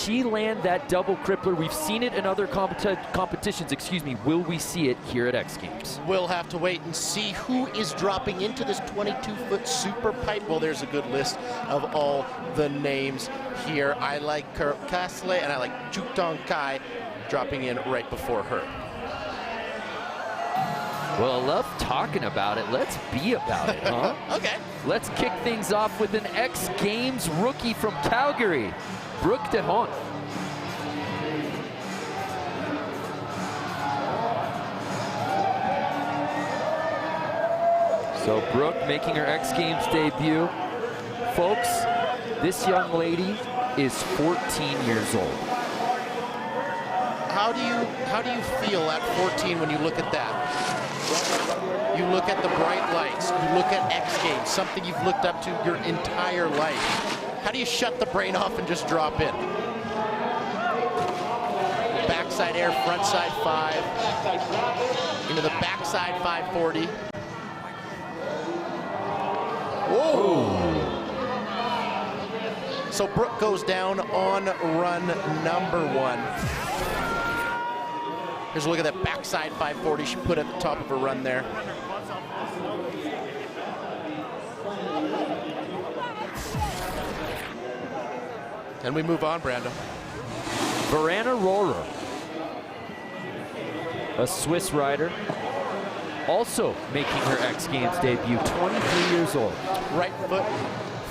she land that double crippler? We've seen it in other competitions, excuse me. Will we see it here at X Games? We'll have to wait and see who is dropping into this 22-foot super pipe. Well, there's a good list of all the names here. I like Kasle and I like Jutong Kai dropping in right before her. Well, I love talking about it. Let's be about it, huh? Okay. Let's kick things off with an X Games rookie from Calgary, Brooke DeHaan. So Brooke making her X Games debut. Folks, this young lady is 14 years old. How do you feel at 14 when you look at that? You look at the bright lights, you look at X Games, something you've looked up to your entire life. How do you shut the brain off and just drop in? Backside air, frontside 5, into the backside 540. Whoa! So Brooke goes down on run number 1. Here's a look at that backside 540 she put at the top of her run there. And we move on, Brando. Verana Rohrer, a Swiss rider, also making her X Games debut, 23 years old. Right foot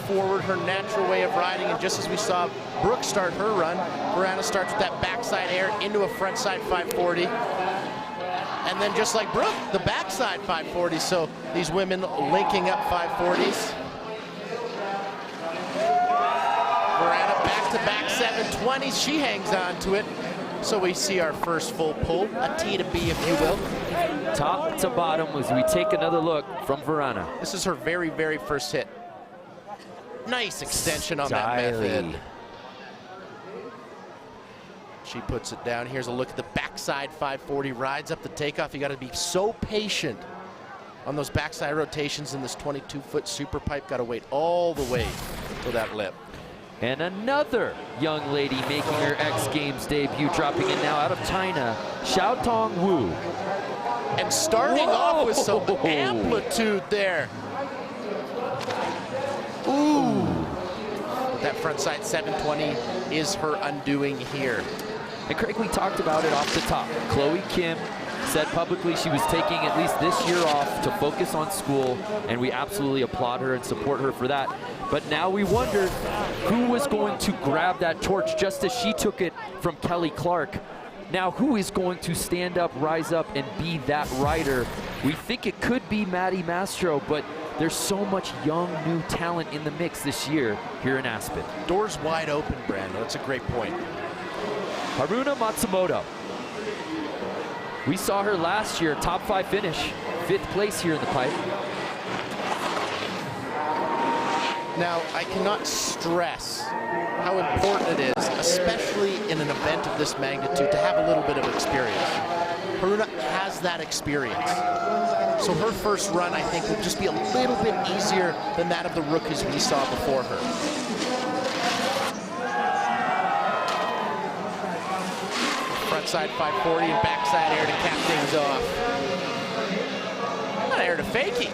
forward, her natural way of riding, and just as we saw Brooke start her run, Verana starts with that backside air into a frontside 540. And then just like Brooke, the backside 540. So these women linking up 540s. Verana back-to-back 720s. She hangs on to it. So we see our first full pull, a T to B, if you will. Top to bottom as we take another look from Verana. This is her very, very first hit. Nice extension on that method. She puts it down. Here's a look at the backside 540, rides up the takeoff. You got to be so patient on those backside rotations in this 22-foot super pipe. Got to wait all the way for that lip. And another young lady making her X Games debut, dropping in now out of China, Xiaotong Wu. And starting off with some amplitude there. Ooh. That frontside 720 is her undoing here. And Craig, we talked about it off the top. Chloe Kim said publicly she was taking at least this year off to focus on school, and we absolutely applaud her and support her for that. But now we wondered who was going to grab that torch just as she took it from Kelly Clark. Now who is going to stand up, rise up, and be that rider? We think it could be Maddie Mastro, but there's so much young, new talent in the mix this year here in Aspen. Doors wide open, Brando. That's a great point. Haruna Matsumoto. We saw her last year, top 5 finish, 5th place here in the pipe. Now, I cannot stress how important it is, especially in an event of this magnitude, to have a little bit of experience. Haruna has that experience. So her first run, I think, will just be a little bit easier than that of the rookies we saw before her. Frontside 540 and backside air to cap things off. Not air to fakie.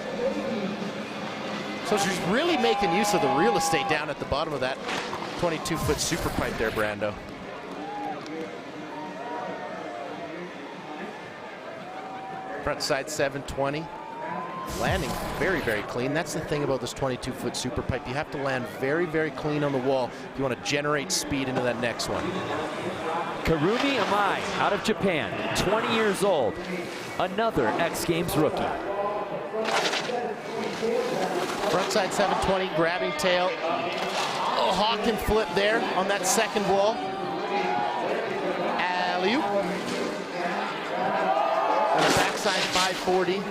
So she's really making use of the real estate down at the bottom of that 22-foot super pipe there, Brando. Frontside 720. Landing very, very clean. That's the thing about this 22-foot super pipe. You have to land very, very clean on the wall if you want to generate speed into that next one. Karumi Amai out of Japan, 20 years old. Another X Games rookie. Frontside 720, grabbing tail. Oh, hawk and flip there on that second wall. Alley-oop. And a backside 540.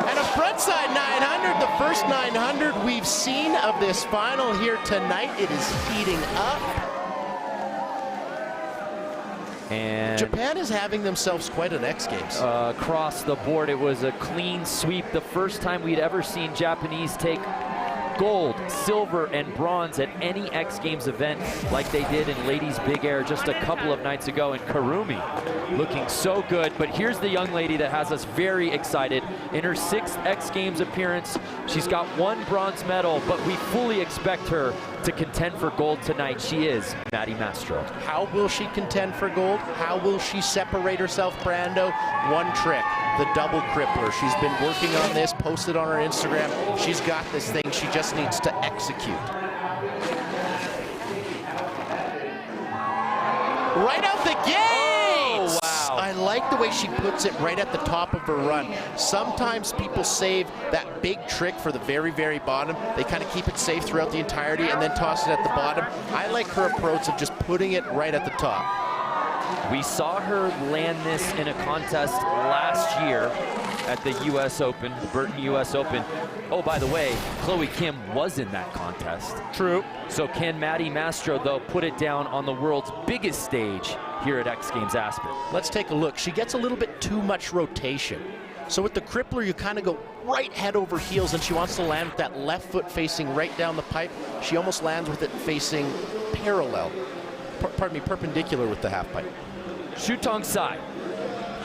And a frontside 900, the first 900 we've seen of this final here tonight. It is heating up. And Japan is having themselves quite an X Games. Across the board, it was a clean sweep. The first time we'd ever seen Japanese take gold, silver, and bronze at any X Games event like they did in ladies big air just a couple of nights ago. And Karumi looking so good. But here's the young lady that has us very excited. In her 6th X Games appearance, she's got 1 bronze medal, but we fully expect her to contend for gold tonight. She is Maddie Mastro. How will she contend for gold? How will she separate herself, Brando? One trick, the double crippler. She's been working on this, posted on her Instagram. She's got this thing, she just needs to execute. Right out the gate! Oh, wow. I like the way she puts it right at the top of her run. Sometimes people save that big trick for the very, very bottom. They kind of keep it safe throughout the entirety and then toss it at the bottom. I like her approach of just putting it right at the top. We saw her land this in a contest last year at the US Open, Burton US Open. Oh, by the way, Chloe Kim was in that contest. True. So can Maddie Mastro, though, put it down on the world's biggest stage here at X Games Aspen? Let's take a look. She gets a little bit too much rotation. So with the crippler, you kind of go right head over heels, and she wants to land with that left foot facing right down the pipe. She almost lands with it facing parallel. Perpendicular with the half pipe. Shutong Sai,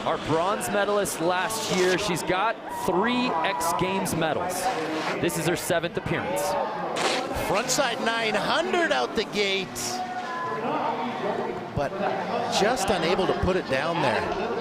our bronze medalist last year. She's got 3 X Games medals. This is her 7th appearance. Frontside 900 out the gate, but just unable to put it down there.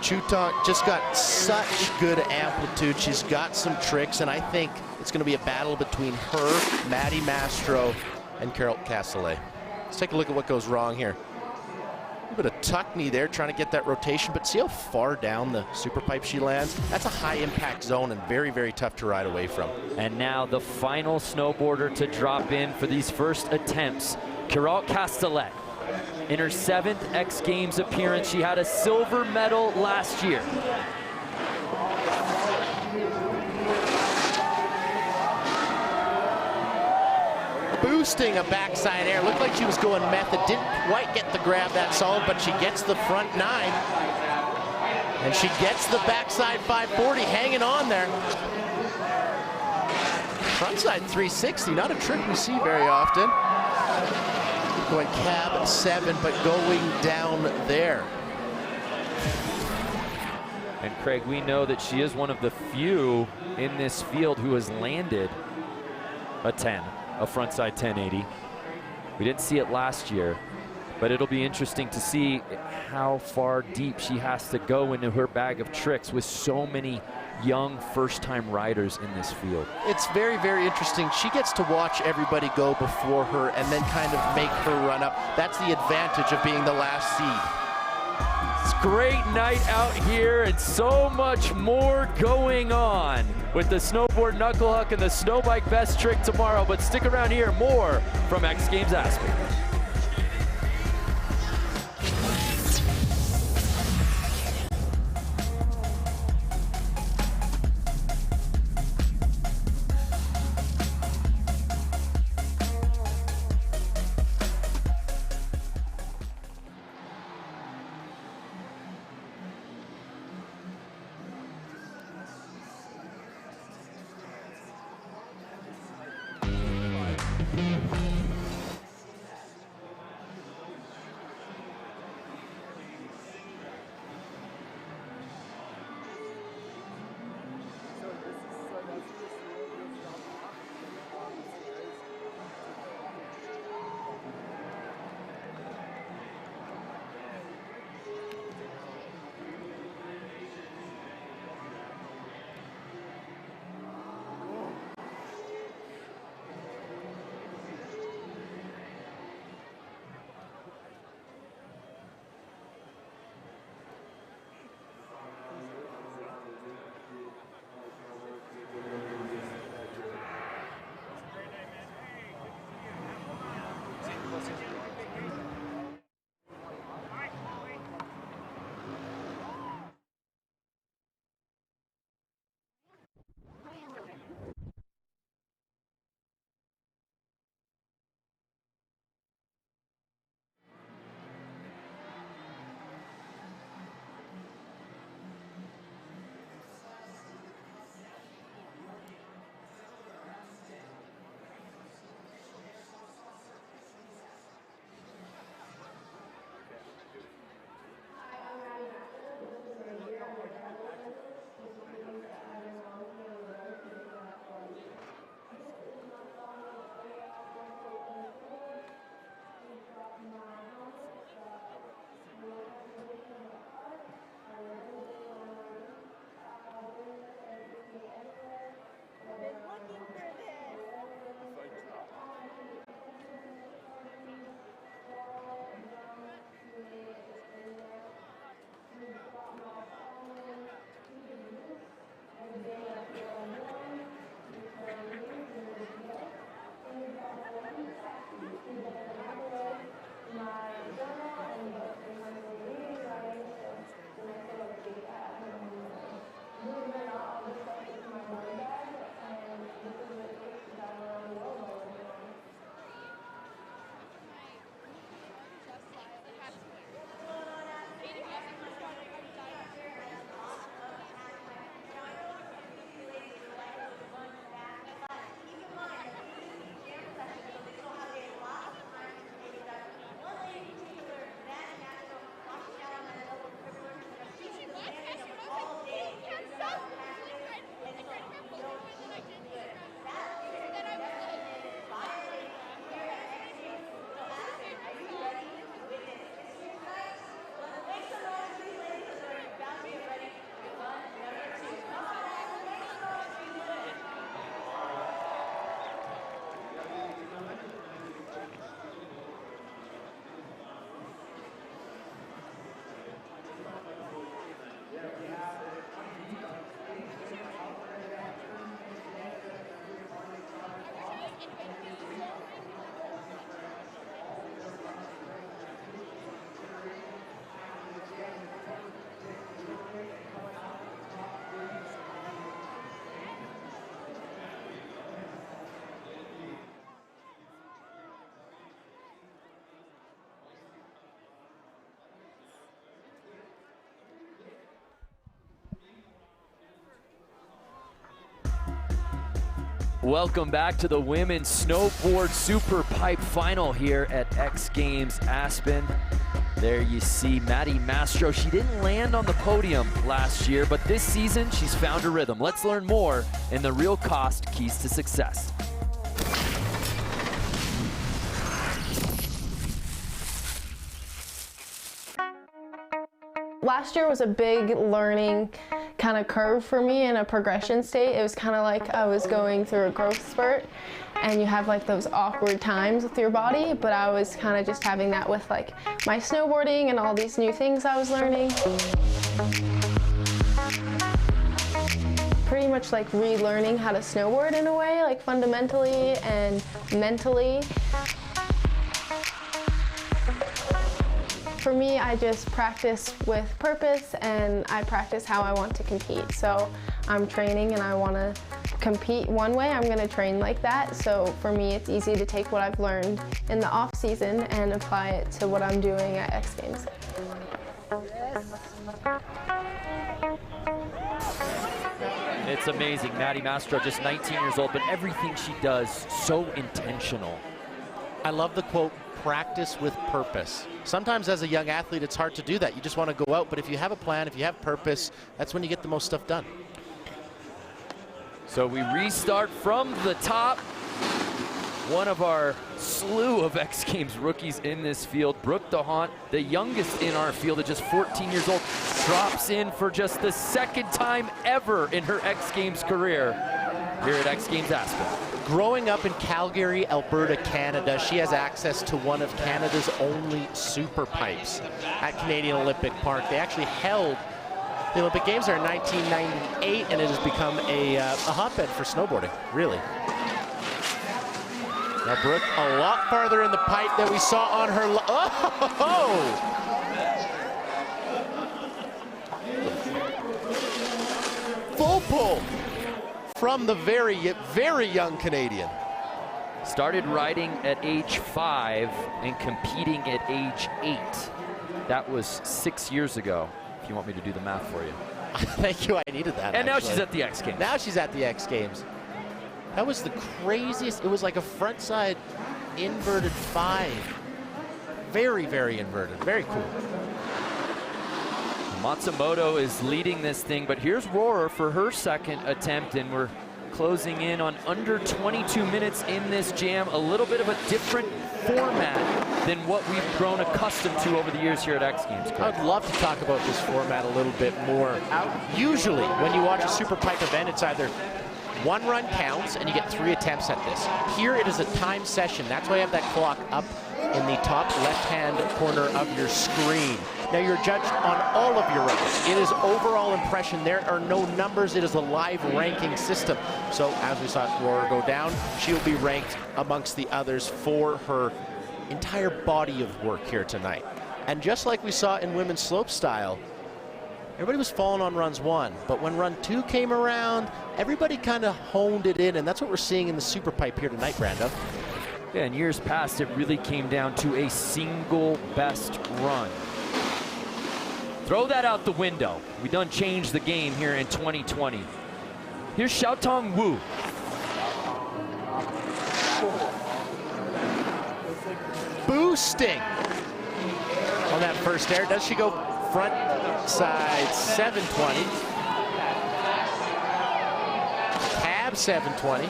Shutong just got such good amplitude. She's got some tricks, and I think it's going to be a battle between her, Maddie Mastro, and Carol Castellet. Let's take a look at what goes wrong here. A little bit of tuck knee there, trying to get that rotation, but see how far down the super pipe she lands? That's a high impact zone and very, very tough to ride away from. And now the final snowboarder to drop in for these first attempts, Carol Castellet. In her 7th X Games appearance, she had a silver medal last year. Boosting a backside air. Looked like she was going method. Didn't quite get the grab that solid, but she gets the front 9. And she gets the backside 540 hanging on there. Frontside 360, not a trick we see very often. Going cab 7, but going down there. And Craig, we know that she is one of the few in this field who has landed a 10, a frontside 1080. We didn't see it last year, but it'll be interesting to see how far deep she has to go into her bag of tricks with so many young first-time riders in this field. It's very, very interesting. She gets to watch everybody go before her and then kind of make her run up. That's the advantage of being the last seed. It's a great night out here and so much more going on with the snowboard knuckle huck and the snow bike best trick tomorrow. But stick around here, more from X Games Aspen. Welcome back to the Women's Snowboard SuperPipe final here at X Games Aspen. There you see Maddie Mastro. She didn't land on the podium last year, but this season she's found a rhythm. Let's learn more in the Real Cost Keys to Success. Last year was a big learning kind of curve for me in a progression state. It was kind of like I was going through a growth spurt, and you have like those awkward times with your body, but I was kind of just having that with like my snowboarding and all these new things I was learning. Pretty much like relearning how to snowboard in a way, like fundamentally and mentally. For me, I just practice with purpose, and I practice how I want to compete. So I'm training and I want to compete one way, I'm going to train like that. So for me, it's easy to take what I've learned in the off season and apply it to what I'm doing at X Games. It's amazing. Maddie Mastro, just 19 years old, but everything she does, so intentional. I love the quote, practice with purpose. Sometimes as a young athlete, it's hard to do that. You just want to go out, but if you have a plan, if you have purpose, that's when you get the most stuff done. So we restart from the top. One of our slew of X Games rookies in this field, Brooke DeHaan, the youngest in our field at just 14 years old, drops in for just the second time ever in her X Games career here at X Games Aspen. Growing up in Calgary, Alberta, Canada, she has access to one of Canada's only super pipes at Canadian Olympic Park. They actually held the Olympic Games there in 1998, and it has become a hotbed for snowboarding, really. Now Brooke, a lot farther in the pipe than we saw on her. Full pull from the very, very young Canadian. Started riding at age 5 and competing at age 8. That was 6 years ago, if you want me to do the math for you. Thank you, I needed that. And actually. now she's at the X Games. Now she's at the X Games. That was the craziest. It was like a frontside inverted 5. Very, very inverted. Very cool. Matsumoto is leading this thing, but here's Rohrer for her second attempt, and we're closing in on under 22 minutes in this jam. A little bit of a different format than what we've grown accustomed to over the years here at X Games. I'd love to talk about this format a little bit more. Usually, when you watch a super pipe event, it's either one run counts and you get 3 attempts at this. Here it is a time session. That's why I have that clock up in the top left-hand corner of your screen. Now you're judged on all of your runs. It is overall impression. There are no numbers. It is a live ranking system. So as we saw Rohrer go down, she'll be ranked amongst the others for her entire body of work here tonight. And just like we saw in women's slopestyle, everybody was falling on runs 1, but when run 2 came around, everybody kind of honed it in, and that's what we're seeing in the super pipe here tonight, Brando. Yeah, in years past, it really came down to a single best run. Throw that out the window. We done changed the game here in 2020. Here's Xiaotong Wu. Boosting on that first air. Does she go front side 720? Cab 720.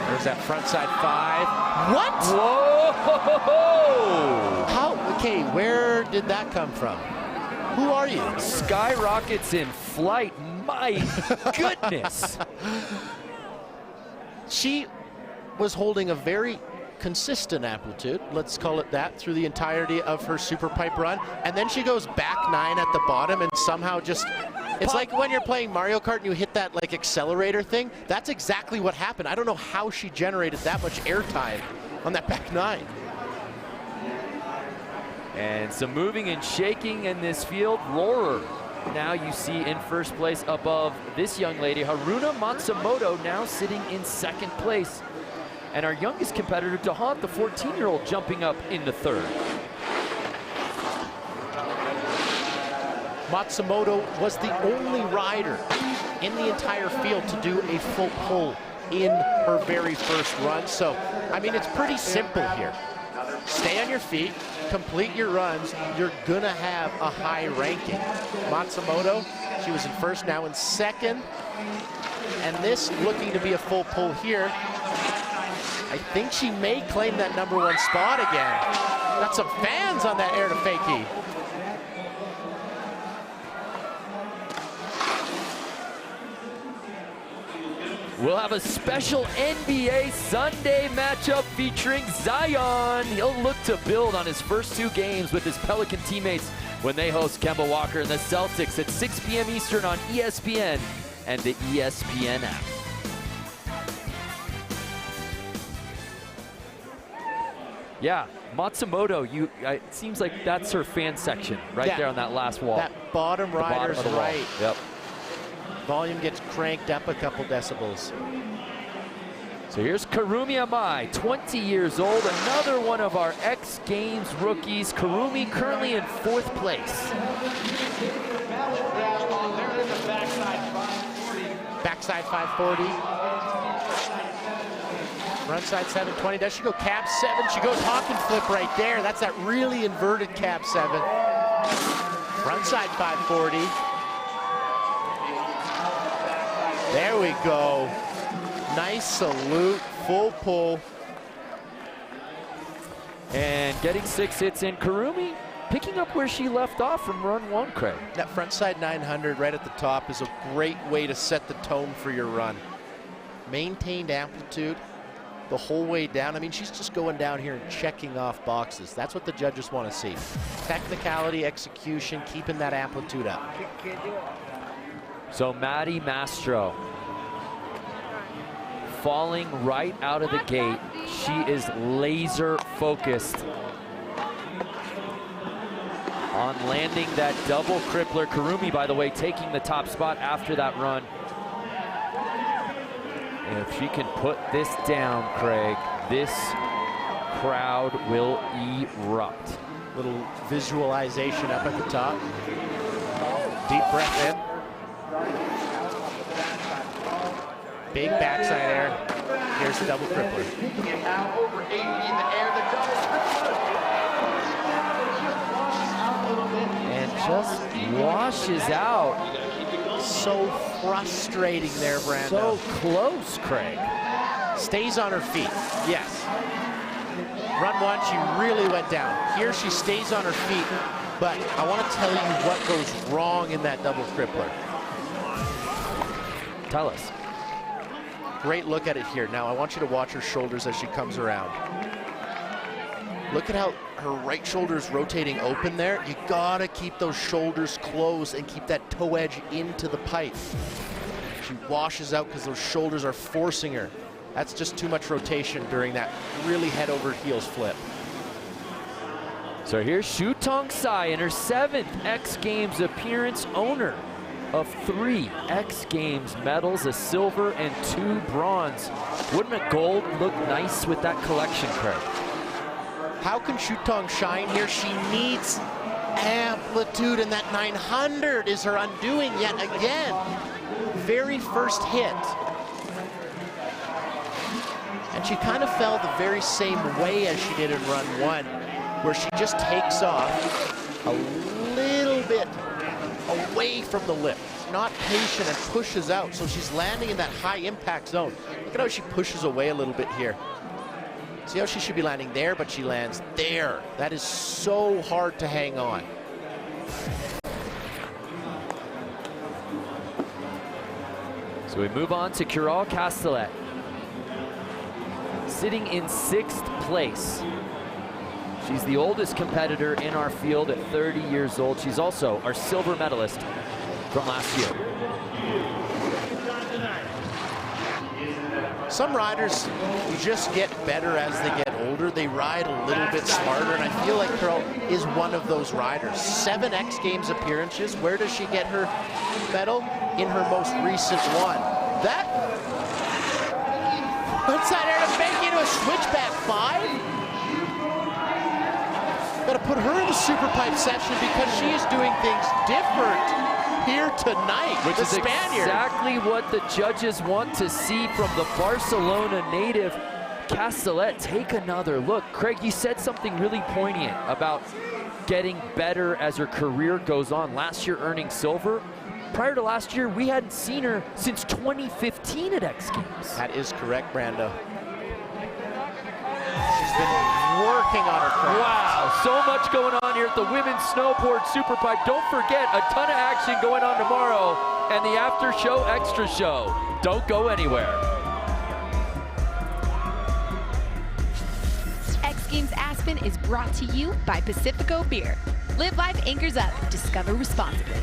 There's that front side 5. What? Whoa! How? Okay, where did that come from? Who are you? Skyrockets in flight. My goodness. She was holding a very consistent amplitude, let's call it that, through the entirety of her super pipe run, and then she goes back 9 at the bottom and somehow just, it's like when you're playing Mario Kart and you hit that like accelerator thing. That's exactly what happened. I don't know how she generated that much airtime on that back 9. And some moving and shaking in this field. Rohrer, now you see in first place above this young lady. Haruna Matsumoto now sitting in second place. And our youngest competitor, DeHaan, the 14-year-old, jumping up into third. Matsumoto was the only rider in the entire field to do a full pull in her very first run. So, I mean, it's pretty simple here. Stay on your feet, complete your runs, you're gonna have a high ranking. Matsumoto, she was in first, now in second. And this looking to be a full pull here. I think she may claim that #1 spot again. Got some fans on that air to fakie. We'll have a special NBA Sunday matchup featuring Zion. He'll look to build on his first 2 games with his Pelican teammates when they host Kemba Walker and the Celtics at 6 p.m. Eastern on ESPN and the ESPN app. Yeah, Matsumoto, it seems like that's her fan section right there on that last wall. That bottom rider's right. Yep. Volume gets cranked up a couple decibels. So here's Kurumi Amai, 20 years old, another one of our X Games rookies. Kurumi currently in 4th place. Backside 540. Frontside 720. Does she go cab 7? She goes hawk and flip right there. That's that really inverted cab 7. Frontside 540. There we go. Nice salute, full pull. And getting 6 hits in. Kurumi picking up where she left off from run 1, Craig. That frontside 900 right at the top is a great way to set the tone for your run. Maintained amplitude the whole way down. I mean, she's just going down here and checking off boxes. That's what the judges want to see. Technicality, execution, keeping that amplitude up. So Maddie Mastro falling right out of the gate. She is laser focused on landing that double crippler. Kurumi, by the way, taking the top spot after that run. And if she can put this down, Craig, this crowd will erupt. Little visualization up at the top. Deep breath in. Big backside air. Here's the double crippler. Now over 80 in the air, the double crippler. And just washes out. So frustrating there, Brando. So close, Craig. Stays on her feet, yes. Run 1, she really went down. Here she stays on her feet, but I want to tell you what goes wrong in that double crippler. Tell us. Great look at it here. Now I want you to watch her shoulders as she comes around. Look at how her right shoulder is rotating open there. You gotta keep those shoulders closed and keep that toe edge into the pipe. She washes out because those shoulders are forcing her. That's just too much rotation during that really head over heels flip. So here's Shutong Sai in her 7th X Games appearance, owner of 3 X Games medals, a silver and 2 bronze. Wouldn't a gold look nice with that collection, Craig? How can Shutong shine here? She needs amplitude, and that 900 is her undoing yet again. Very first hit. And she kind of fell the very same way as she did in run 1, where she just takes off a little bit away from the lip, not patient, and pushes out. So she's landing in that high impact zone. Look at how she pushes away a little bit here. See how she should be landing there, but she lands there. That is so hard to hang on. So we move on to Cural Castellet, sitting in 6th place. She's the oldest competitor in our field at 30 years old. She's also our silver medalist from last year. Some riders just get better as they get older. They ride a little bit smarter, and I feel like Cural is one of those riders. 7 X Games appearances. Where does she get her medal? In her most recent one. That outside air to fake into a switchback 5. Got to put her in the super pipe section because she is doing things different here tonight. Which the is Spaniard. exactly what the judges want to see from the Barcelona native. Castellet, take another look. Craig, you said something really poignant about getting better as her career goes on. Last year earning silver. Prior to last year, we hadn't seen her since 2015 at X Games. That is correct, Brando. She's been working on her craft. Wow, so much going on here at the Women's Snowboard SuperPipe. Don't forget, a ton of action going on tomorrow and the after show extra show. Don't go anywhere. X Games Aspen is brought to you by Pacifico Beer. Live life anchors up. Discover responsibly.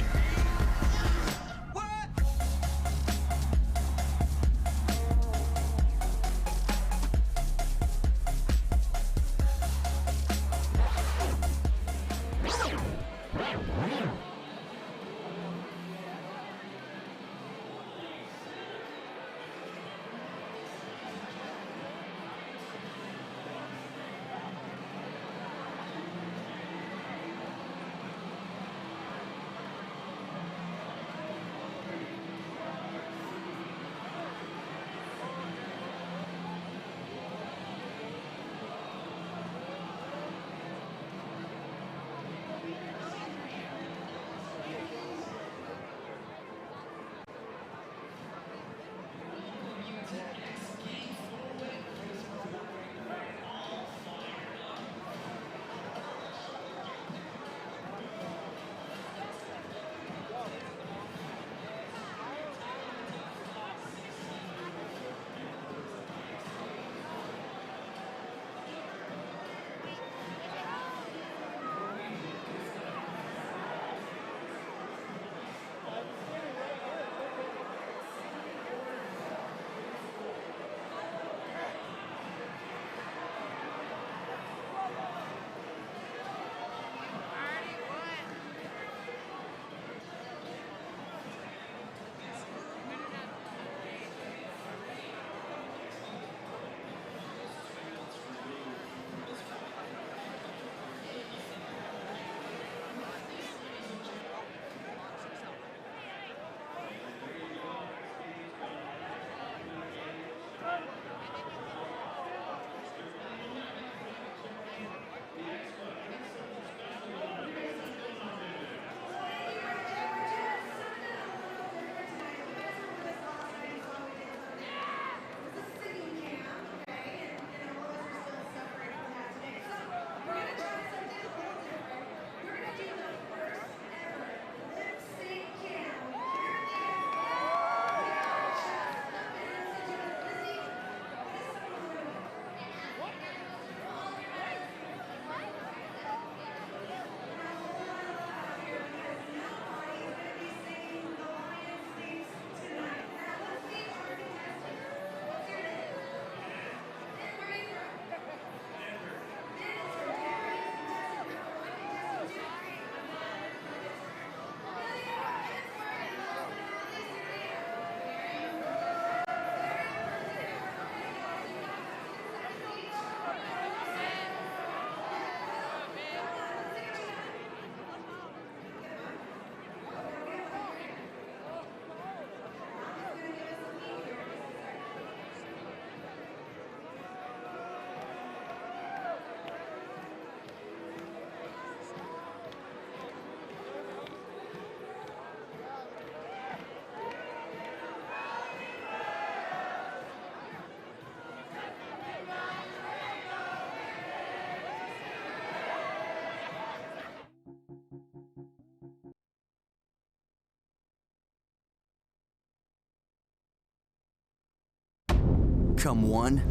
Come one,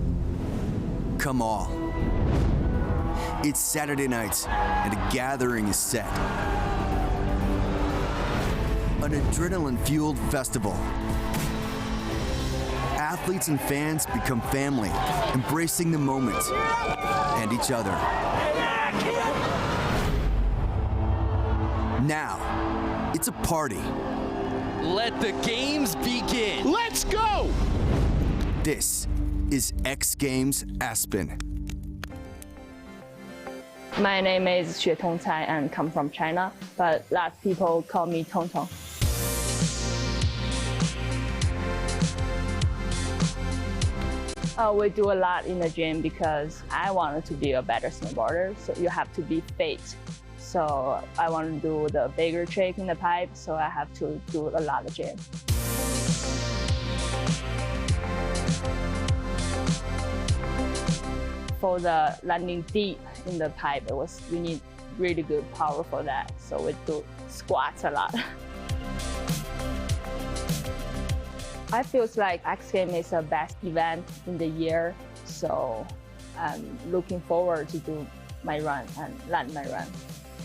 come all. It's Saturday night, and a gathering is set. An adrenaline-fueled festival. Athletes and fans become family, embracing the moment and each other. Now, it's a party. Let the games begin. Let's go! This is X Games Aspen. My name is Xue Tongcai and come from China, but lots of people call me Tong Tong. We do a lot in the gym because I wanted to be a better snowboarder, so you have to be fit. So I want to do the bigger trick in the pipe, so I have to do a lot of gym. For the landing deep in the pipe, we need really good power for that, so we do squats a lot. I feel like X Games is the best event in the year, so I'm looking forward to do my run and land my run,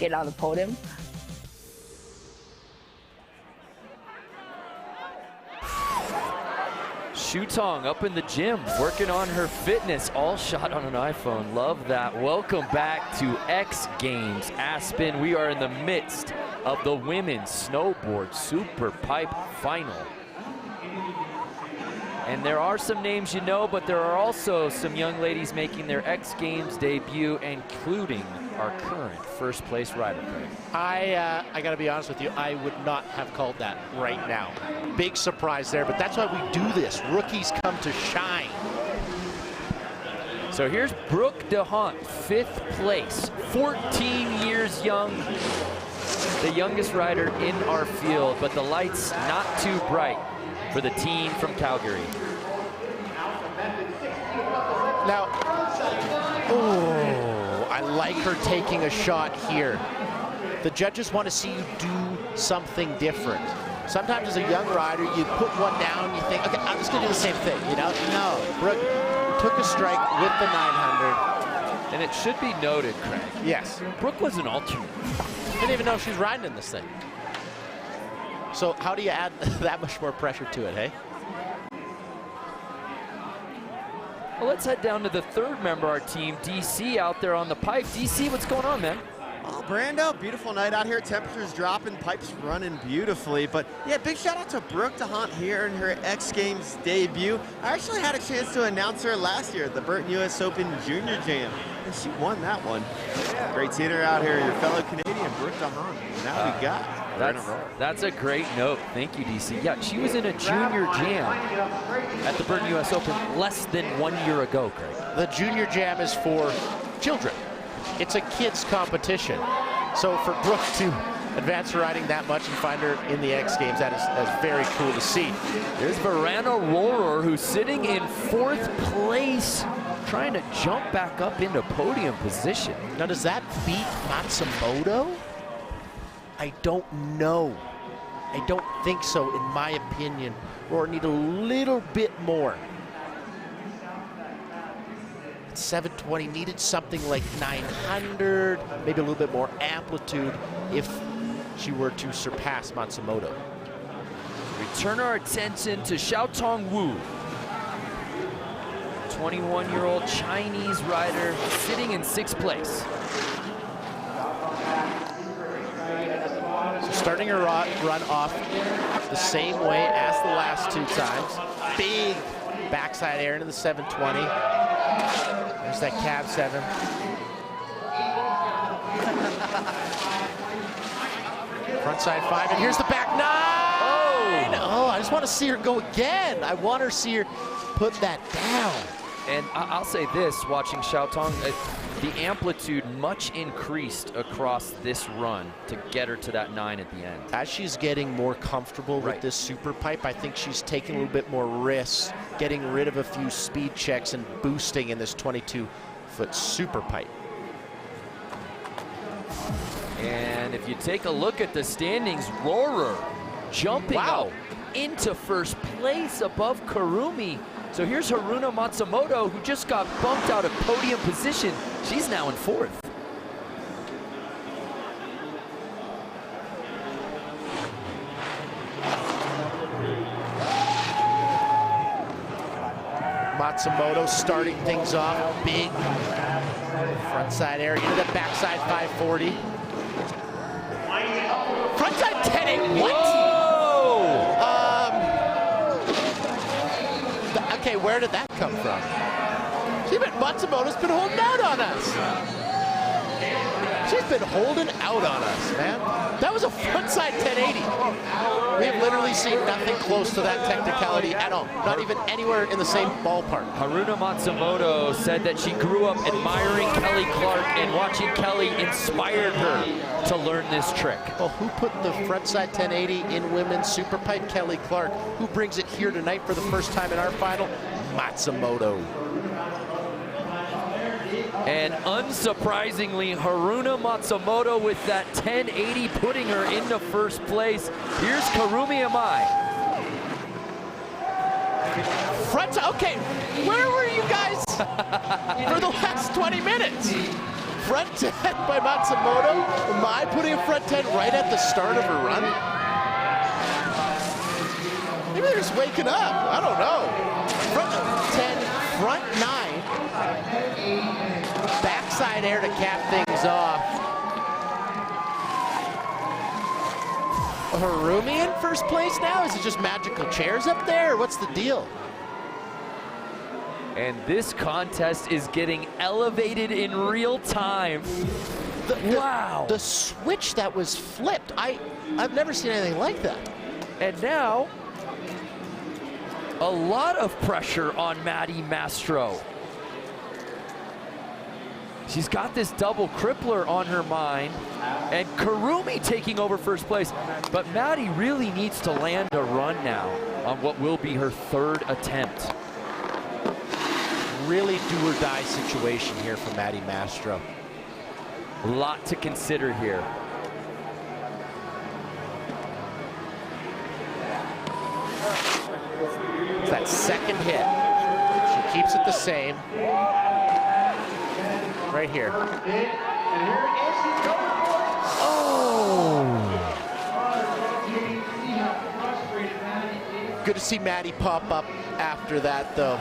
get on the podium. Shutong up in the gym, working on her fitness, all shot on an iPhone. Love that. Welcome back to X Games Aspen. We are in the midst of the women's Snowboard SuperPipe final. And there are some names you know, but there are also some young ladies making their X Games debut, including our current first place rider, Craig. I gotta be honest with you, I would not have called that right now. Big surprise there, but that's why we do this. Rookies come to shine. So here's Brooke DeHaan, 5th place, 14 years young, the youngest rider in our field, but the lights not too bright for the teen from Calgary. Now, oh, I like her taking a shot here. The judges want to see you do something different. Sometimes as a young rider, you put one down, you think, okay, I'm just gonna do the same thing, you know? No, Brooke took a strike with the 900. And it should be noted, Craig. Yes. Brooke was an alternate. Didn't even know she was riding in this thing. So how do you add that much more pressure to it, hey? Well, let's head down to the third member of our team, DC, out there on the pipe. DC, what's going on, man? Oh, Brando, beautiful night out here. Temperatures dropping, pipes running beautifully. But yeah, big shout out to Brooke DeHaan here in her X Games debut. I actually had a chance to announce her last year at the Burton US Open Junior Jam, and she won that one. Yeah. Great seeing her out here, your fellow Canadian, Brooke DeHaan. Now we got that's a great note. Thank you, DC. Yeah, she was in a junior jam at the Burton US Open less than 1 year ago, Craig. The junior jam is for children. It's a kids competition. So for Brooke to advance her riding that much and find her in the X Games, that's very cool to see. There's Verana Rohrer, who's sitting in 4th place, trying to jump back up into podium position. Now, does that beat Matsumoto? I don't know. I don't think so, in my opinion. Or need a little bit more. 720, needed something like 900, maybe a little bit more amplitude if she were to surpass Matsumoto. We turn our attention to Xiaotong Wu, 21-year-old Chinese rider sitting in 6th place. So starting her run off the same way as the last 2 times. Big backside air into the 720. There's that cab 7. Frontside 5, and here's the back 9! Oh, I just want to see her go again. I want to see her put that down. And I'll say this, watching Xiaotong, the amplitude much increased across this run to get her to that 9 at the end. As she's getting more comfortable with this super pipe, I think she's taking a little bit more risks, getting rid of a few speed checks and boosting in this 22-foot super pipe. And if you take a look at the standings, Rohrer jumping up into 1st place above Kurumi. So here's Haruna Matsumoto, who just got bumped out of podium position. She's now in 4th. Matsumoto starting things off, big frontside air into the backside 540. Frontside 10-8, what? Whoa! Okay, where did that come from? Matsumoto's been holding out on us. She's been holding out on us, man. That was a frontside 1080. We have literally seen nothing close to that technicality at all. Not even anywhere in the same ballpark. Haruna Matsumoto said that she grew up admiring Kelly Clark, and watching Kelly inspired her to learn this trick. Well, who put the frontside 1080 in women's super pipe? Kelly Clark. Who brings it here tonight for the first time in our final? Matsumoto. And unsurprisingly, Haruna Matsumoto with that 1080 putting her into first place. Here's Karumi Amai. Okay, where were you guys for the last 20 minutes? Front 10 by Matsumoto. Amai putting a front 10 right at the start of her run? Maybe they're just waking up. I don't know. Front 10, front 9. Backside air to cap things off. Harumi in first place now? Is it just magical chairs up there? What's the deal? And this contest is getting elevated in real time. Wow. The switch that was flipped. I've never seen anything like that. And now, a lot of pressure on Maddie Mastro. She's got this double crippler on her mind, and Karumi taking over first place. But Maddie really needs to land a run now on what will be her third attempt. Really do or die situation here for Maddie Mastro. A lot to consider here. It's that second hit. She keeps it the same. Right here. Oh! Good to see Maddie pop up after that, though.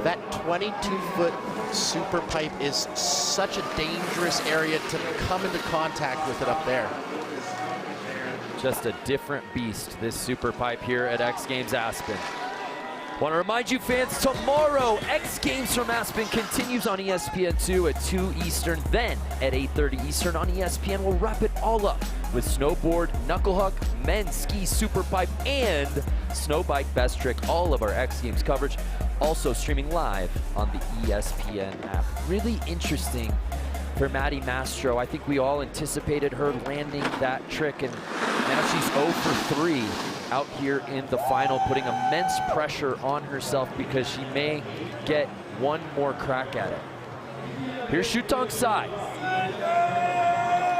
That 22-foot super pipe is such a dangerous area to come into contact with it up there. Just a different beast, this super pipe here at X Games Aspen. Want to remind you fans, tomorrow X Games from Aspen continues on ESPN2 at 2 Eastern. Then at 8:30 Eastern on ESPN, we'll wrap it all up with snowboard, knuckle huck, men's ski super pipe, and snow bike best trick. All of our X Games coverage also streaming live on the ESPN app. Really interesting for Maddie Mastro. I think we all anticipated her landing that trick, and now she's 0 for 3 out here in the final, putting immense pressure on herself because she may get one more crack at it. Here's Shutong Sai.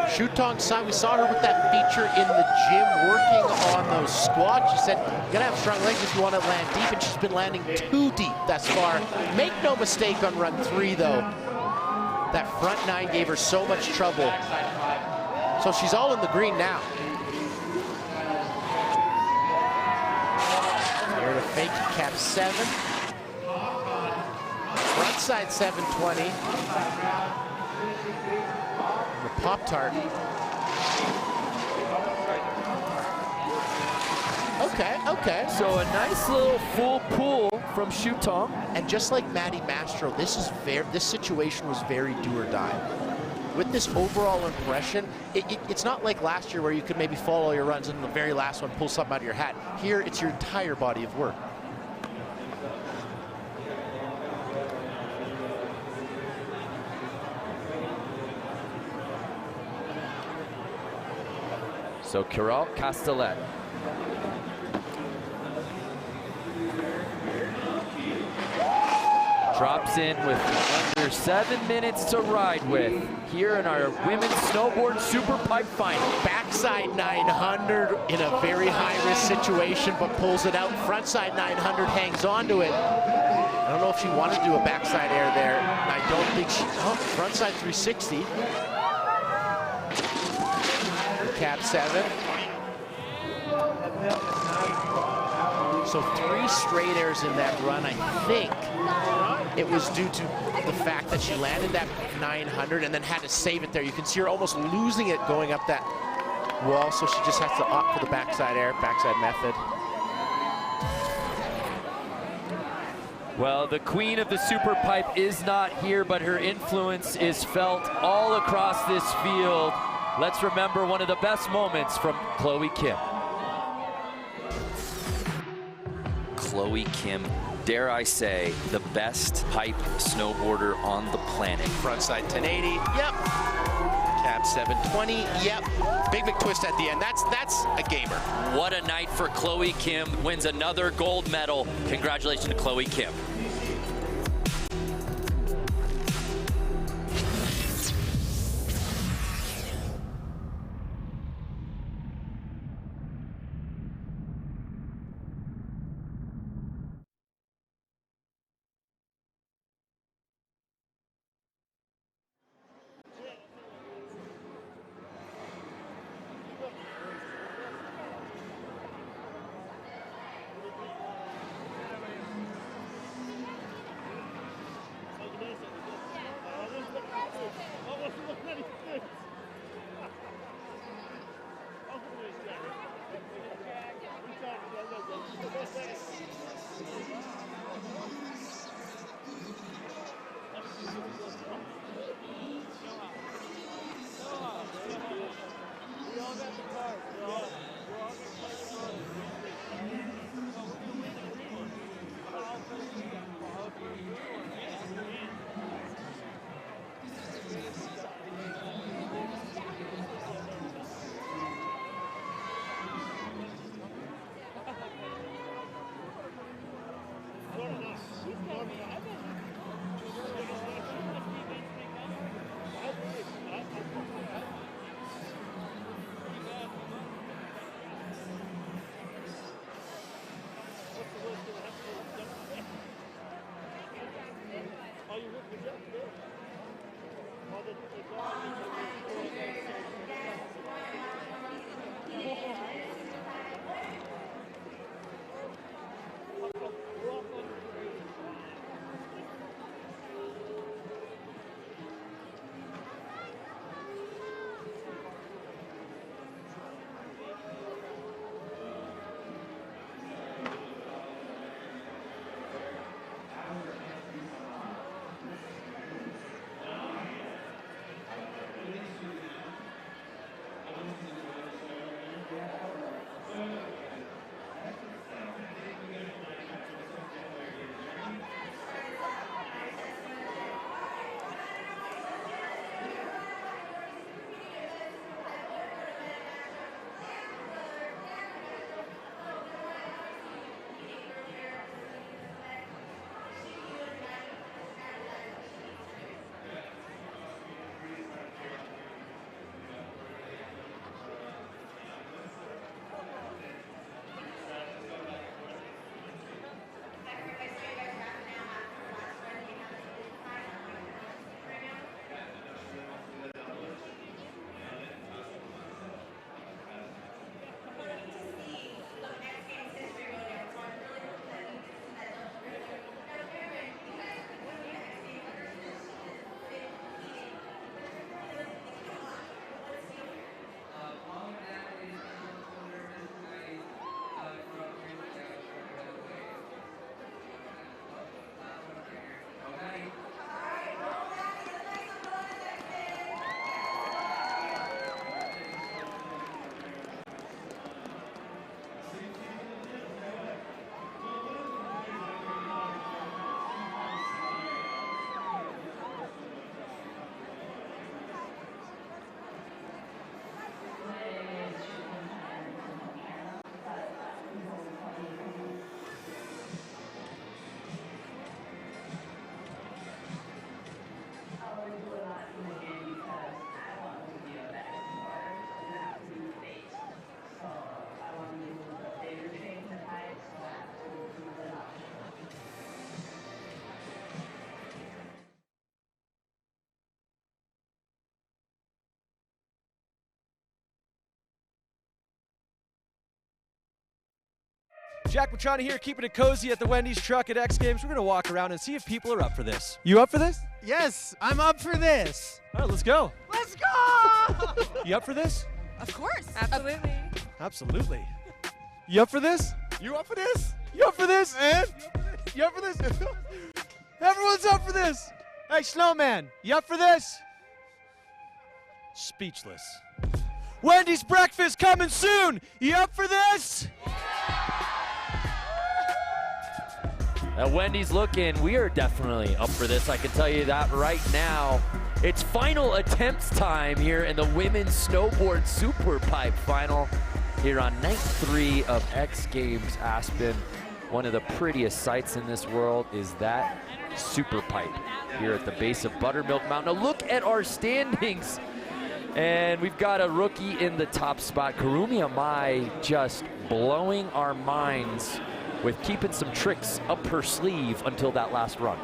Shutong Sai, we saw her with that feature in the gym working on those squats. She said, you gotta have strong legs if you want to land deep, and she's been landing too deep thus far. Make no mistake on run 3 though. That front 9 gave her so much trouble. So she's all in the green now. Here to fake cap 7. Frontside 720. The Pop-Tart. Okay. So a nice little full pull from Shutong. And just like Maddie Mastro, this situation was very do or die. With this overall impression, it's not like last year where you could maybe follow your runs and the very last one pull something out of your hat. Here, it's your entire body of work. So Carol Castellet. Drops in with under 7 minutes to ride with here in our women's snowboard super pipe final. Backside 900 in a very high-risk situation, but pulls it out. Frontside 900 hangs on to it. I don't know if she wanted to do a backside air there. I don't think she, frontside 360. Cap 7. So 3 straight airs in that run. I think it was due to the fact that she landed that 900 and then had to save it there. You can see her almost losing it going up that wall, so she just has to opt for the backside air, backside method. Well, the queen of the super pipe is not here, but her influence is felt all across this field. Let's remember one of the best moments from Chloe Kim. Chloe Kim, dare I say, the best pipe snowboarder on the planet. Frontside 1080, yep. Cab 720, yep. Big McTwist at the end, that's a gamer. What a night for Chloe Kim, wins another gold medal. Congratulations to Chloe Kim. Jack Matrana here, keeping it cozy at the Wendy's truck at X Games. We're going to walk around and see if people are up for this. You up for this? Yes, I'm up for this. All right, let's go. Let's go! You up for this? Of course. Absolutely. Absolutely. You up for this? You up for this? You up for this? Man? You up for this? Everyone's up for this. Hey, Snowman, you up for this? Speechless. Wendy's breakfast coming soon. You up for this? Wendy's looking, we are definitely up for this. I can tell you that right now. It's final attempts time here in the women's snowboard SuperPipe final here on night 3 of X Games Aspen. One of the prettiest sights in this world is that SuperPipe here at the base of Buttermilk Mountain. Now look at our standings. And we've got a rookie in the top spot. Karumi Amai just blowing our minds with keeping some tricks up her sleeve until that last run.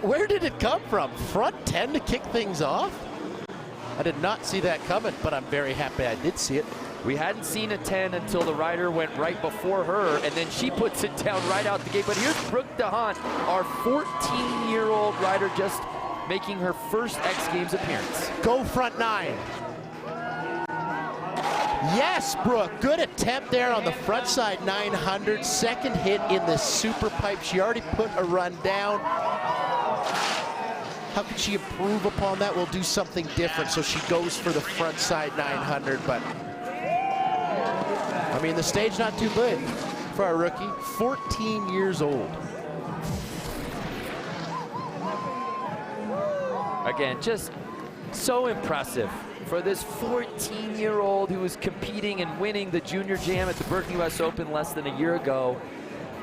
Where did it come from? Front 10 to kick things off? I did not see that coming, but I'm very happy I did see it. We hadn't seen a 10 until the rider went right before her, and then she puts it down right out the gate. But here's Brooke DeHaan, our 14-year-old rider, just making her first X Games appearance. Go front 9. Yes, Brooke, good attempt there on the front side 900. Second hit in the SuperPipe. She already put a run down. How can she improve upon that? We'll do something different. So she goes for the front side 900, but I mean, the stage not too big for our rookie, 14 years old. Again, just so impressive for this 14-year-old who was competing and winning the Junior Jam at the Burton US Open less than a year ago.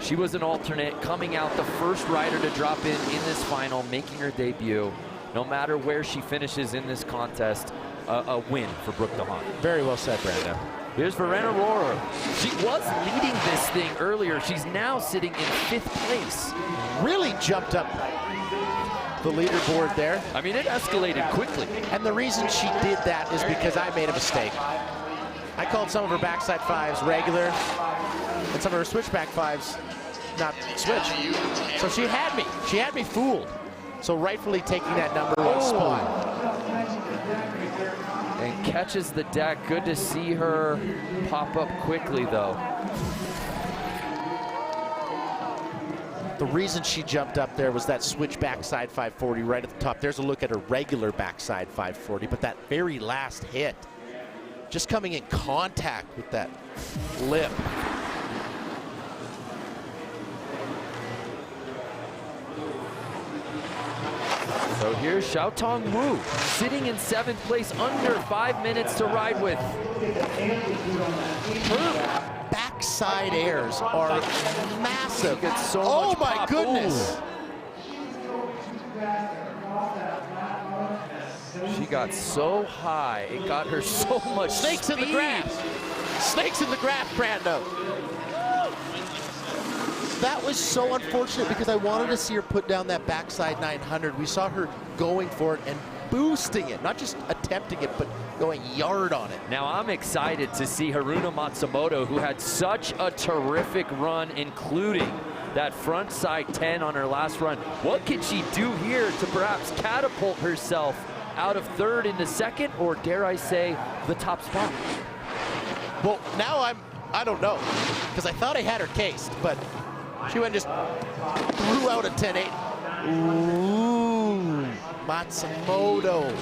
She was an alternate, coming out the first rider to drop in this final, making her debut. No matter where she finishes in this contest, a win for Brooke DeHaan. Very well said, Brando. Here's Verena Rohrer. She was leading this thing earlier. She's now sitting in 5th place. Really jumped up the leaderboard there. I mean, it escalated quickly. And the reason she did that is because I made a mistake. I called some of her backside 5s regular, and some of her switchback 5s not switch. So she had me. She had me fooled. So rightfully taking that number 1 spot. And catches the deck. Good to see her pop up quickly, though. The reason she jumped up there was that switch backside 540 right at the top. There's a look at her regular backside 540, but that very last hit, just coming in contact with that lip. So here's Xiaotong Wu, sitting in 7th place, under 5 minutes to ride with. Her backside airs are massive. She gets so oh much my pop. goodness. She got so high, it got her so much Snakes speed. in the grass. Snakes in the grass, Brando. That was so unfortunate because I wanted to see her put down that backside 900. We saw her going for it and boosting it, not just attempting it, but going yard on it. Now I'm excited to see Haruna Matsumoto, who had such a terrific run, including that front side 10 on her last run. What can she do here to perhaps catapult herself out of 3rd into 2nd, or dare I say, the top spot? Well, now I don't know, because I thought I had her cased, but she went and just threw out a 10-8. Ooh, Matsumoto.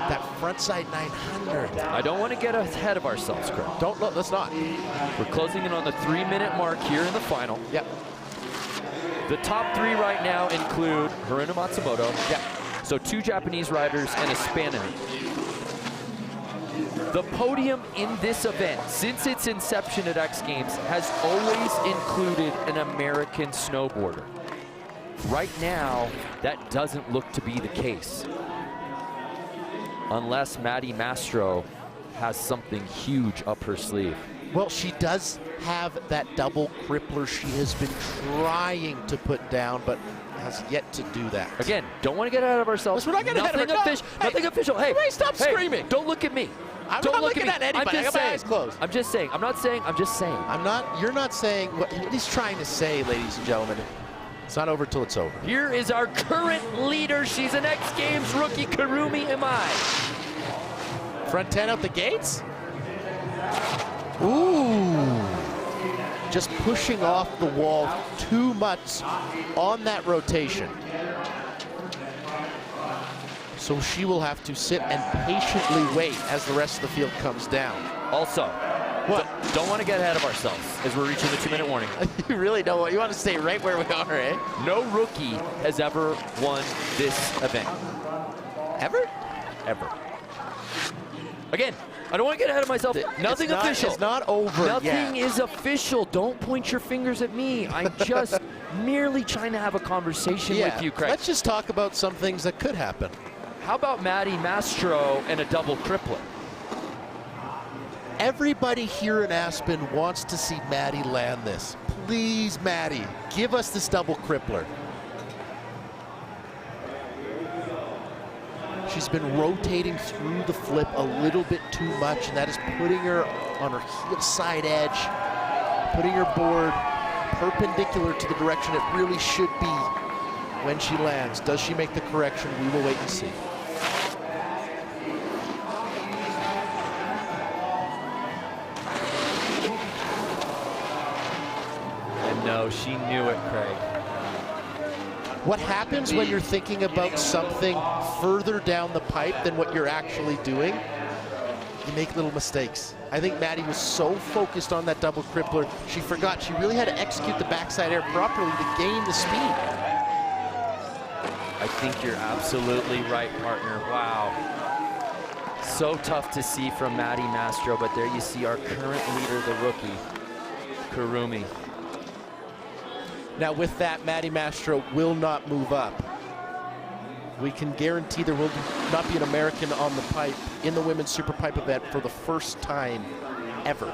That front side 900. I don't want to get ahead of ourselves, Craig. Let's not. We're closing in on the 3-minute mark here in the final. Yep. The top 3 right now include Haruna Matsumoto. Yep. So 2 Japanese riders and a Spaniard. The podium in this event, since its inception at X Games, has always included an American snowboarder. Right now, that doesn't look to be the case. Unless Maddie Mastro has something huge up her sleeve. Well, she does have that double crippler she has been trying to put down, but has yet to do that. Again, don't want to get ahead of ourselves. We're not getting ahead of ourselves. Nothing official. Hey, stop screaming. Don't look at me. I'm don't not look looking at anybody. I got my eyes closed. I'm just saying. I'm not saying. I'm just saying. You're not saying what he's trying to say, ladies and gentlemen. It's not over till it's over. Here is our current leader. She's an X Games rookie, Karumi Amai. Front 10 out the gates. Ooh. just pushing off the wall too much on that rotation. So she will have to sit and patiently wait as the rest of the field comes down. Also, don't want to get ahead of ourselves as we're reaching the 2-minute warning. You really don't. You want to stay right where we are, eh? No rookie has ever won this event. Ever? Ever. Again, I don't want to get ahead of myself. Nothing official. It's not over Nothing yet. is official. Don't point your fingers at me. I'm just merely trying to have a conversation with you, Craig. Let's just talk about some things that could happen. How about Maddie Mastro and a double cripplet? Everybody here in Aspen wants to see Maddie land this. Please, Maddie, give us this double crippler. She's been rotating through the flip a little bit too much, and that is putting her on her heel side edge, putting her board perpendicular to the direction it really should be when she lands. Does she make the correction? We will wait and see. No, she knew it, Craig. What happens when you're thinking about something further down the pipe than what you're actually doing? You make little mistakes. I think Maddie was so focused on that double crippler, she forgot she really had to execute the backside air properly to gain the speed. I think you're absolutely right, partner. Wow. So tough to see from Maddie Mastro, but there you see our current leader, the rookie, Kurumi. Now with that, Maddie Mastro will not move up. We can guarantee there will not be an American on the pipe in the women's super pipe event for the first time ever.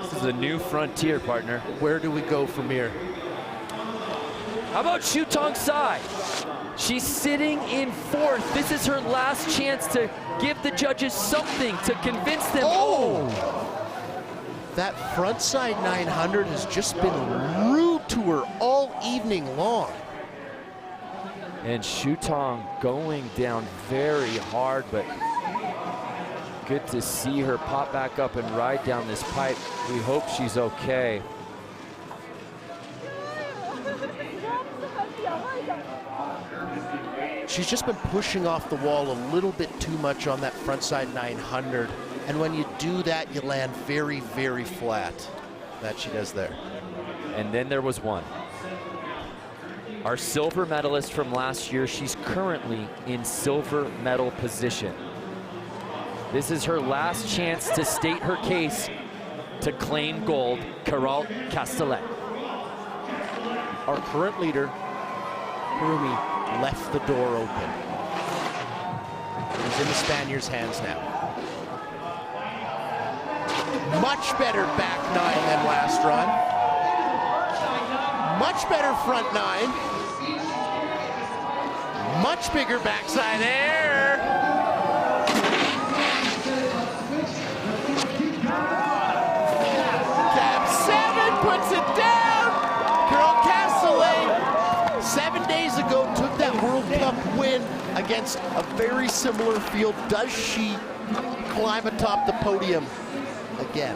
This is a new frontier, partner. Where do we go from here? How about Shutong Sai? She's sitting in fourth. This is her last chance to give the judges something to convince them. Oh! That frontside 900 has just been rude to her all evening long. And Shutong going down very hard, but good to see her pop back up and ride down this pipe. We hope she's okay. She's just been pushing off the wall a little bit too much on that frontside 900. And when you do that, you land very, very flat. That she does there. And then there was one. Our silver medalist from last year, she's currently in silver medal position. This is her last chance to state her case to claim gold, Carol Castellet. Our current leader, Kurumi, left the door open. He's in the Spaniard's hands now. Much better back nine than last run. Much better front nine. Much bigger backside air. Cab 7 puts it down. Carol Castellet, 7 days ago, took that World Cup win against a very similar field. Does she climb atop the podium again?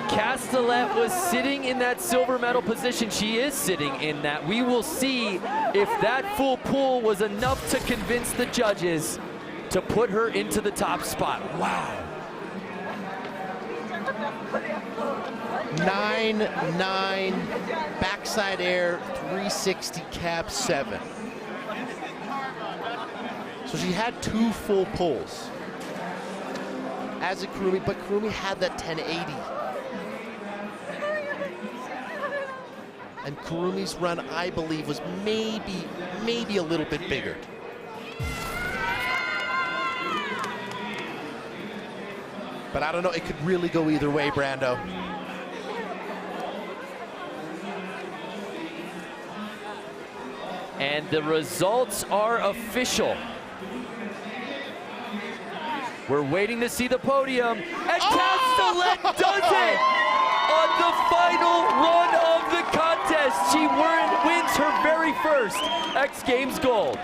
Castellet was sitting in that silver medal position. She is sitting in that. We will see if that full pull was enough to convince the judges to put her into the top spot. Wow. 9-9, backside air, 360 cab 7. So she had 2 full pulls. As a Kurumi, but Kurumi had that 1080. And Kurumi's run, I believe, was maybe a little bit bigger. But I don't know, it could really go either way, Brando. And the results are official. We're waiting to see the podium, and Castellet does it! On the final run of the contest, she wins her very first X Games gold.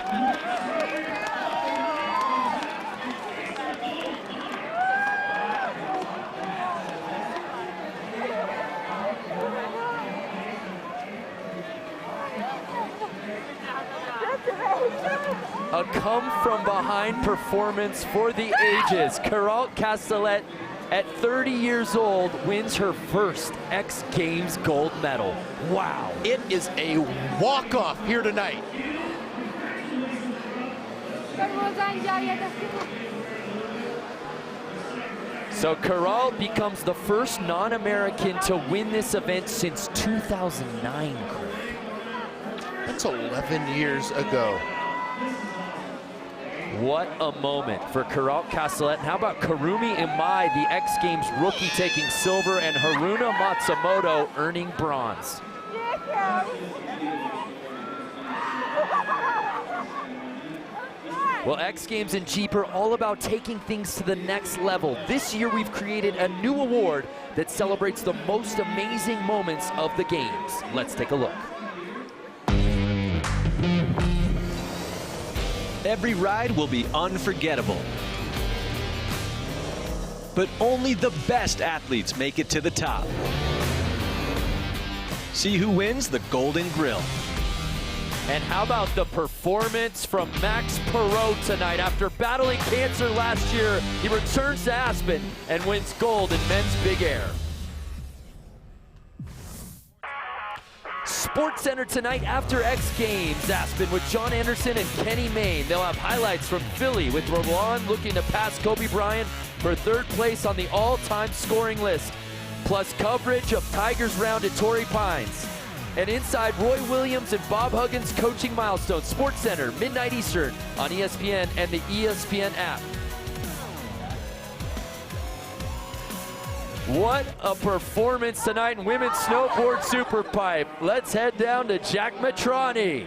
A come-from-behind performance for the ages. Carol Castellet, at 30 years old, wins her first X Games gold medal. Wow. It is a walk-off here tonight. So Carol becomes the first non-American to win this event since 2009. That's 11 years ago. What a moment for Carol Castellet. How about Karumi Imai, the X Games rookie, taking silver, and Haruna Matsumoto earning bronze. Well, X Games and Jeep are all about taking things to the next level. This year we've created a new award that celebrates the most amazing moments of the games. Let's take a look. Every ride will be unforgettable. But only the best athletes make it to the top. See who wins the Golden Grill. And how about the performance from Max Perot tonight? After battling cancer last year, he returns to Aspen and wins gold in men's big air. Sports Center tonight after X Games Aspen with John Anderson and Kenny Mayne. They'll have highlights from Philly with Roland looking to pass Kobe Bryant for third place on the all-time scoring list, plus coverage of Tigers round at Torrey Pines. And inside Roy Williams and Bob Huggins coaching milestones. Sports Center, midnight Eastern on ESPN and the ESPN app. What a performance tonight in women's snowboard superpipe. Let's head down to Jack Matrani.